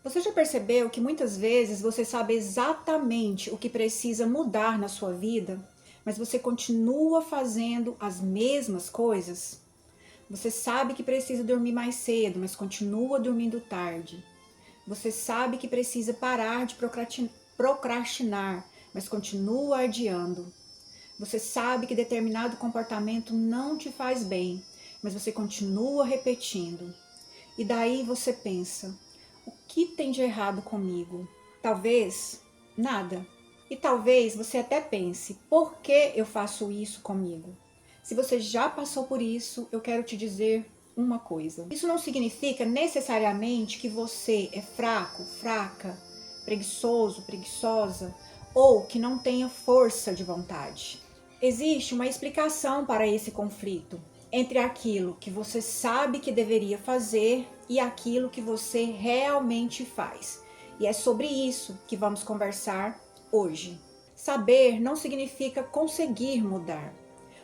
Você já percebeu que muitas vezes você sabe exatamente o que precisa mudar na sua vida, mas você continua fazendo as mesmas coisas? Você sabe que precisa dormir mais cedo, mas continua dormindo tarde. Você sabe que precisa parar de procrastinar, mas continua adiando. Você sabe que determinado comportamento não te faz bem, mas você continua repetindo. E daí você pensa: o que tem de errado comigo? Talvez nada. E talvez você até pense: por que eu faço isso comigo? Se você já passou por isso, eu quero te dizer uma coisa. Isso não significa necessariamente que você é fraco, fraca, preguiçoso, preguiçosa ou que não tenha força de vontade. Existe uma explicação para esse conflito entre aquilo que você sabe que deveria fazer e aquilo que você realmente faz. E é sobre isso que vamos conversar hoje. Saber não significa conseguir mudar.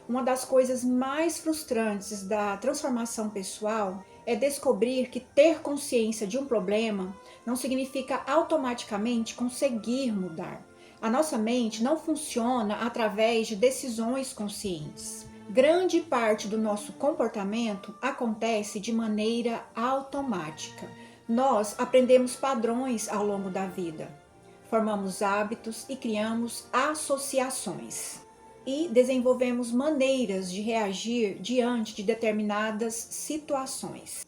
Uma das coisas mais frustrantes da transformação pessoal é descobrir que ter consciência de um problema não significa automaticamente conseguir mudar. A nossa mente não funciona através de decisões conscientes. Grande parte do nosso comportamento acontece de maneira automática. Nós aprendemos padrões ao longo da vida, formamos hábitos e criamos associações. E desenvolvemos maneiras de reagir diante de determinadas situações.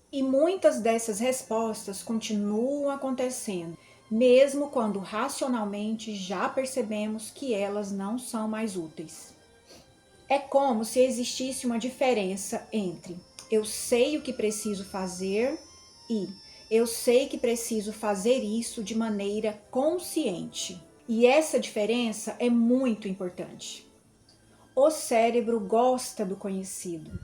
E muitas dessas respostas continuam acontecendo, mesmo quando racionalmente já percebemos que elas não são mais úteis. É como se existisse uma diferença entre eu sei o que preciso fazer e eu sei que preciso fazer isso de maneira consciente. E essa diferença é muito importante. O cérebro gosta do conhecido.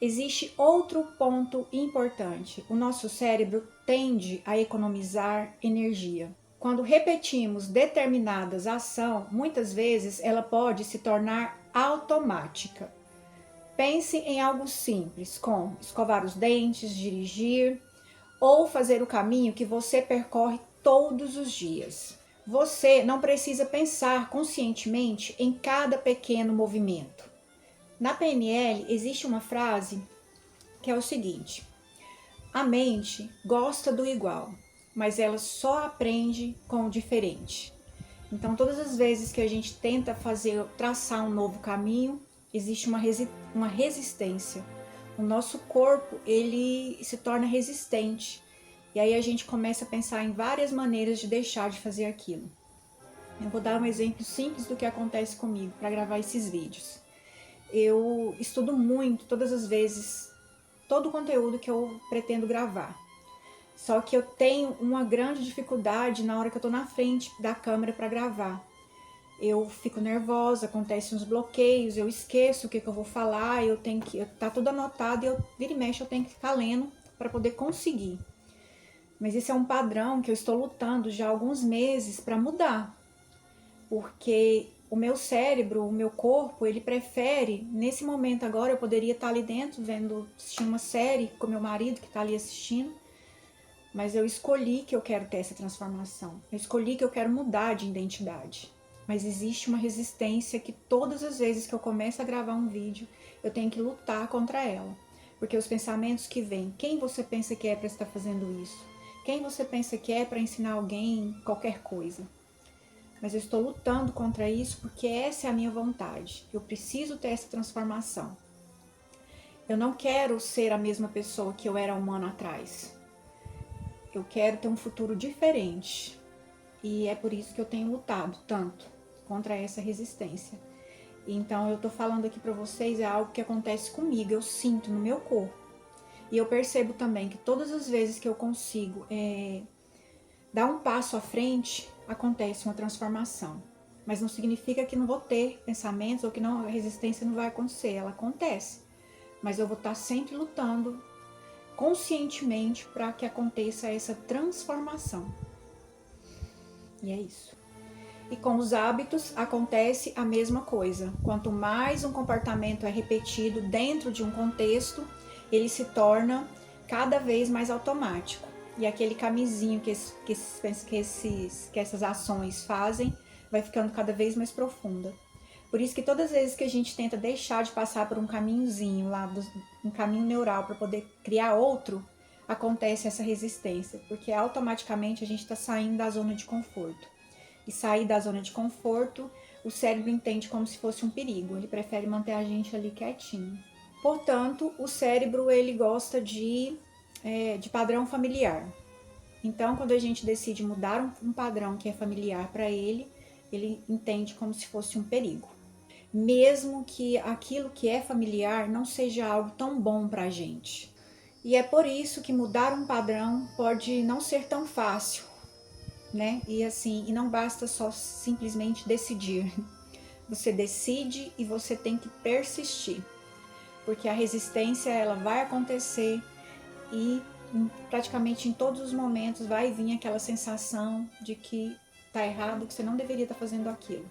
Existe outro ponto importante. O nosso cérebro tende a economizar energia. Quando repetimos determinadas ações, muitas vezes ela pode se tornar automática. Pense em algo simples, como escovar os dentes, dirigir ou fazer o caminho que você percorre todos os dias. Você não precisa pensar conscientemente em cada pequeno movimento. Na PNL existe uma frase que é o seguinte: a mente gosta do igual, mas ela só aprende com o diferente. Então, todas as vezes que a gente tenta traçar um novo caminho, existe uma resistência. O nosso corpo, ele se torna resistente. E aí a gente começa a pensar em várias maneiras de deixar de fazer aquilo. Eu vou dar um exemplo simples do que acontece comigo para gravar esses vídeos. Eu estudo muito, todas as vezes, todo o conteúdo que eu pretendo gravar. Só que eu tenho uma grande dificuldade na hora que eu tô na frente da câmera para gravar. Eu fico nervosa, acontecem uns bloqueios, eu esqueço o que eu vou falar, tá tudo anotado e vira e mexe eu tenho que ficar lendo para poder conseguir. Mas esse é um padrão que eu estou lutando já há alguns meses para mudar. Porque o meu cérebro, o meu corpo, ele prefere, nesse momento agora eu poderia estar ali dentro assistindo uma série com meu marido que está ali assistindo, mas eu escolhi que eu quero ter essa transformação, eu escolhi que eu quero mudar de identidade. Mas existe uma resistência que todas as vezes que eu começo a gravar um vídeo, eu tenho que lutar contra ela. Porque os pensamentos que vêm, quem você pensa que é para estar fazendo isso? Quem você pensa que é para ensinar alguém qualquer coisa? Mas eu estou lutando contra isso porque essa é a minha vontade. Eu preciso ter essa transformação. Eu não quero ser a mesma pessoa que eu era um ano atrás. Eu quero ter um futuro diferente. E é por isso que eu tenho lutado tanto contra essa resistência. Então eu estou falando aqui para vocês, é algo que acontece comigo, eu sinto no meu corpo. E eu percebo também que todas as vezes que eu consigo dar um passo à frente, acontece uma transformação. Mas não significa que não vou ter pensamentos ou que a resistência não vai acontecer. Ela acontece. Mas eu vou estar sempre lutando conscientemente para que aconteça essa transformação. E é isso. E com os hábitos acontece a mesma coisa. Quanto mais um comportamento é repetido dentro de um contexto, ele se torna cada vez mais automático. e aquele caminhozinho que essas ações fazem vai ficando cada vez mais profunda. Por isso que todas as vezes que a gente tenta deixar de passar por um caminhozinho lá, um caminho neural para poder criar outro, acontece essa resistência, porque automaticamente a gente está saindo da zona de conforto. E sair da zona de conforto, o cérebro entende como se fosse um perigo, ele prefere manter a gente ali quietinho. Portanto, o cérebro ele gosta de padrão familiar. Então, quando a gente decide mudar um padrão que é familiar para ele entende como se fosse um perigo. Mesmo que aquilo que é familiar não seja algo tão bom para a gente. E é por isso que mudar um padrão pode não ser tão fácil, né? E não basta só simplesmente decidir. Você decide e você tem que persistir, porque a resistência ela vai acontecer e praticamente em todos os momentos vai vir aquela sensação de que tá errado, que você não deveria estar fazendo aquilo.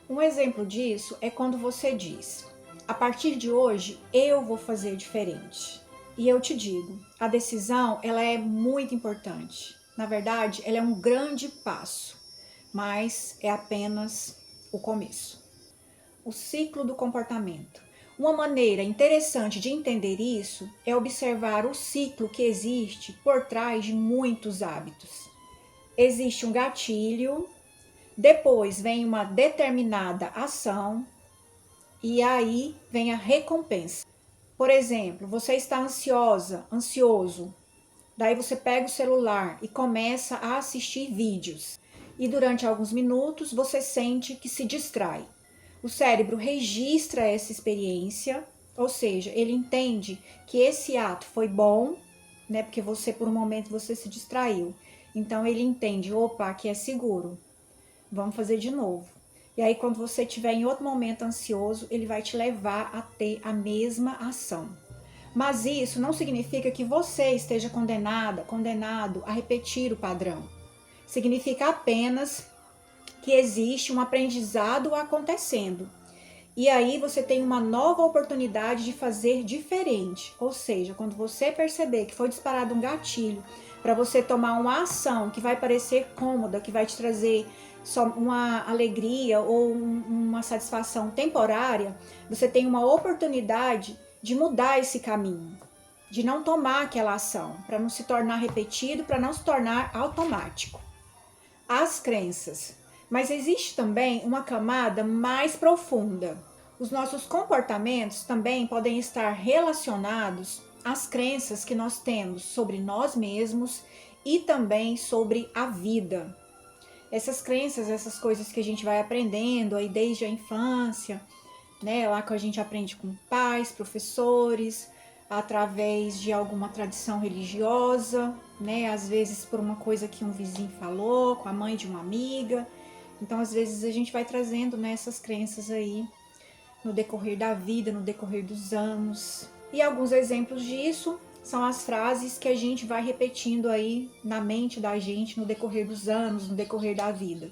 Um exemplo disso é quando você diz: a partir de hoje eu vou fazer diferente. E eu te digo, a decisão ela é muito importante. Na verdade, ela é um grande passo, mas é apenas o começo. O ciclo do comportamento. Uma maneira interessante de entender isso é observar o ciclo que existe por trás de muitos hábitos. Existe um gatilho, depois vem uma determinada ação e aí vem a recompensa. Por exemplo, você está ansioso, daí você pega o celular e começa a assistir vídeos. E durante alguns minutos você sente que se distrai. O cérebro registra essa experiência, ou seja, ele entende que esse ato foi bom, né? Porque por um momento você se distraiu. Então ele entende, opa, aqui é seguro. Vamos fazer de novo. E aí quando você estiver em outro momento ansioso, ele vai te levar a ter a mesma ação. Mas isso não significa que você esteja condenado a repetir o padrão. Significa apenas que existe um aprendizado acontecendo. E aí você tem uma nova oportunidade de fazer diferente. Ou seja, quando você perceber que foi disparado um gatilho para você tomar uma ação que vai parecer cômoda, que vai te trazer só uma alegria ou uma satisfação temporária, você tem uma oportunidade de mudar esse caminho, de não tomar aquela ação, para não se tornar repetido, para não se tornar automático. As crenças. Mas existe também uma camada mais profunda. Os nossos comportamentos também podem estar relacionados às crenças que nós temos sobre nós mesmos e também sobre a vida. Essas crenças, essas coisas que a gente vai aprendendo aí desde a infância, né? Lá que a gente aprende com pais, professores, através de alguma tradição religiosa, né? Às vezes por uma coisa que um vizinho falou, com a mãe de uma amiga. Então, às vezes a gente vai trazendo, né, essas crenças aí no decorrer da vida, no decorrer dos anos. E alguns exemplos disso são as frases que a gente vai repetindo aí na mente da gente no decorrer dos anos, no decorrer da vida.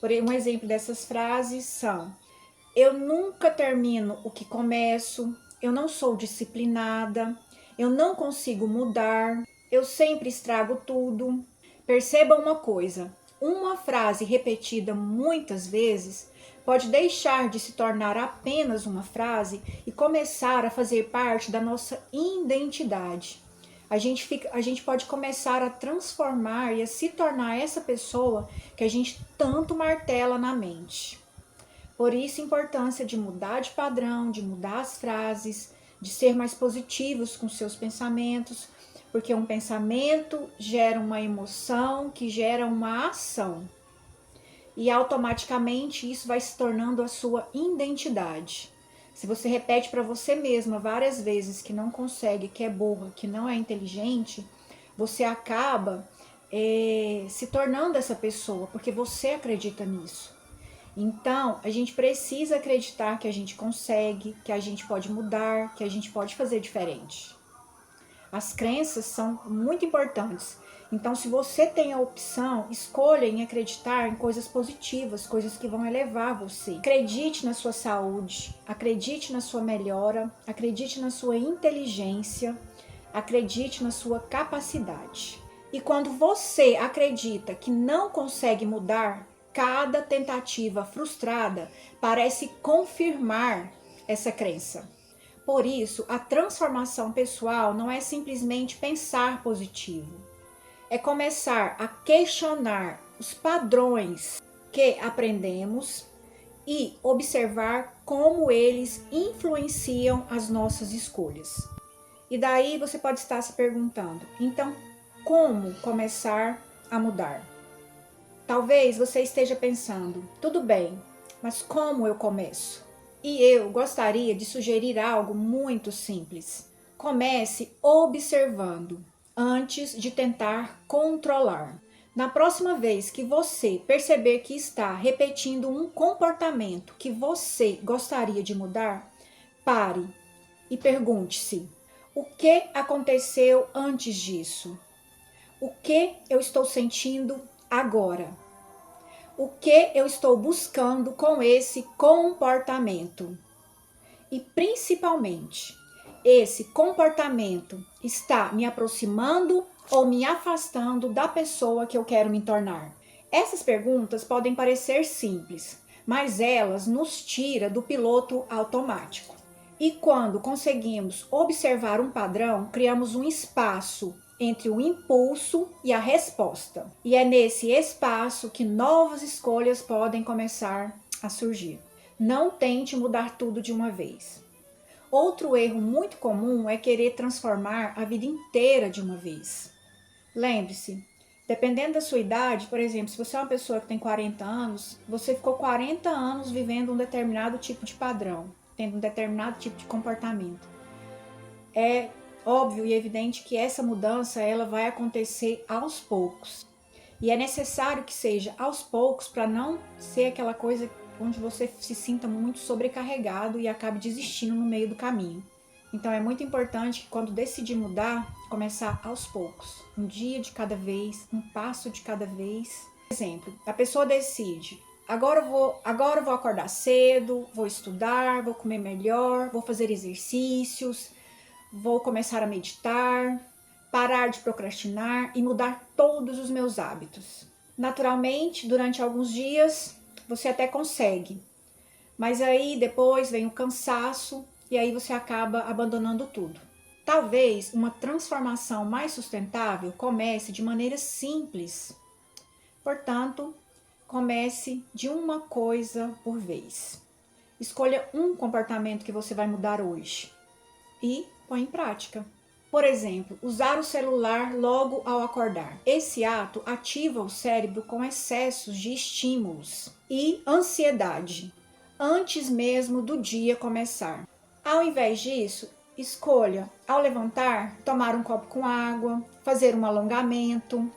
Um exemplo dessas frases são: eu nunca termino o que começo, eu não sou disciplinada, eu não consigo mudar, eu sempre estrago tudo. Perceba uma coisa, uma frase repetida muitas vezes pode deixar de se tornar apenas uma frase e começar a fazer parte da nossa identidade. A gente pode começar a transformar e a se tornar essa pessoa que a gente tanto martela na mente. Por isso a importância de mudar de padrão, de mudar as frases, de ser mais positivos com seus pensamentos, porque um pensamento gera uma emoção que gera uma ação. E automaticamente isso vai se tornando a sua identidade. Se você repete para você mesma várias vezes que não consegue, que é burra, que não é inteligente, você acaba se tornando essa pessoa, porque você acredita nisso. Então, a gente precisa acreditar que a gente consegue, que a gente pode mudar, que a gente pode fazer diferente. As crenças são muito importantes. Então, se você tem a opção, escolha em acreditar em coisas positivas, coisas que vão elevar você. Acredite na sua saúde, acredite na sua melhora, acredite na sua inteligência, Acredite na sua capacidade. E quando você acredita que não consegue mudar, cada tentativa frustrada parece confirmar essa crença. Por isso, a transformação pessoal não é simplesmente pensar positivo. É começar a questionar os padrões que aprendemos e observar como eles influenciam as nossas escolhas. E daí você pode estar se perguntando, então como começar a mudar? Talvez você esteja pensando, tudo bem, mas como eu começo? E eu gostaria de sugerir algo muito simples. Comece observando antes de tentar controlar. Na próxima vez que você perceber que está repetindo um comportamento que você gostaria de mudar, pare e pergunte-se: o que aconteceu antes disso? O que eu estou sentindo agora? O que eu estou buscando com esse comportamento? E principalmente, esse comportamento está me aproximando ou me afastando da pessoa que eu quero me tornar? Essas perguntas podem parecer simples, mas elas nos tiram do piloto automático. E quando conseguimos observar um padrão, criamos um espaço entre o impulso e a resposta. E é nesse espaço que novas escolhas podem começar a surgir. Não tente mudar tudo de uma vez. Outro erro muito comum é querer transformar a vida inteira de uma vez. Lembre-se, dependendo da sua idade, por exemplo, se você é uma pessoa que tem 40 anos, você ficou 40 anos vivendo um determinado tipo de padrão, tendo um determinado tipo de comportamento. É óbvio e evidente que essa mudança ela vai acontecer aos poucos. E é necessário que seja aos poucos para não ser aquela coisa onde você se sinta muito sobrecarregado e acabe desistindo no meio do caminho. Então é muito importante que quando decidir mudar, começar aos poucos, um dia de cada vez, um passo de cada vez. Por exemplo, a pessoa decide, agora eu vou acordar cedo, vou estudar, vou comer melhor, vou fazer exercícios, vou começar a meditar, parar de procrastinar e mudar todos os meus hábitos. Naturalmente, durante alguns dias, você até consegue, mas aí depois vem o cansaço e aí você acaba abandonando tudo. Talvez uma transformação mais sustentável comece de maneira simples. Portanto, comece de uma coisa por vez. Escolha um comportamento que você vai mudar hoje e põe em prática. Por exemplo, usar o celular logo ao acordar. Esse ato ativa o cérebro com excessos de estímulos e ansiedade antes mesmo do dia começar. Ao invés disso, escolha, ao levantar, tomar um copo com água, fazer um alongamento.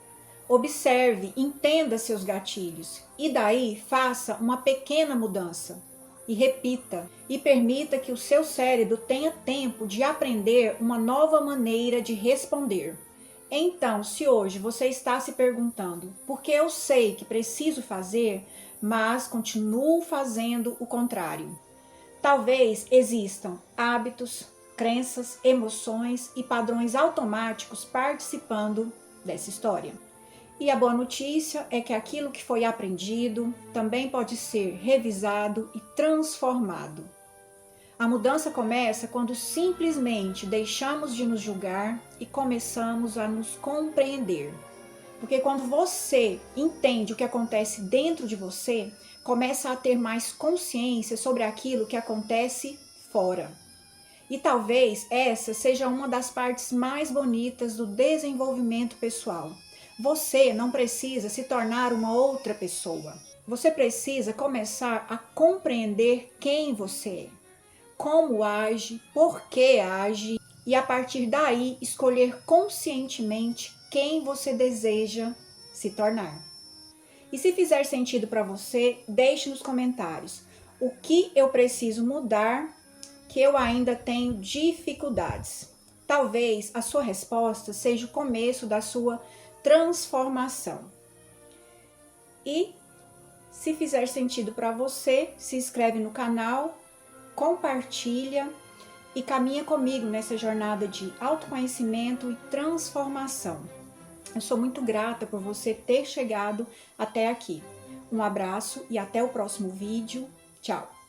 Observe, entenda seus gatilhos e daí faça uma pequena mudança. E repita, e permita que o seu cérebro tenha tempo de aprender uma nova maneira de responder. Então, se hoje você está se perguntando por que eu sei que preciso fazer, mas continuo fazendo o contrário, talvez existam hábitos, crenças, emoções e padrões automáticos participando dessa história. E a boa notícia é que aquilo que foi aprendido também pode ser revisado e transformado. A mudança começa quando simplesmente deixamos de nos julgar e começamos a nos compreender. Porque quando você entende o que acontece dentro de você, começa a ter mais consciência sobre aquilo que acontece fora. E talvez essa seja uma das partes mais bonitas do desenvolvimento pessoal. Você não precisa se tornar uma outra pessoa. Você precisa começar a compreender quem você é, como age, por que age e a partir daí escolher conscientemente quem você deseja se tornar. E se fizer sentido para você, deixe nos comentários o que eu preciso mudar que eu ainda tenho dificuldades. Talvez a sua resposta seja o começo da sua transformação. E se fizer sentido para você, se inscreve no canal, compartilha e caminha comigo nessa jornada de autoconhecimento e transformação. Eu sou muito grata por você ter chegado até aqui. Um abraço e até o próximo vídeo. Tchau!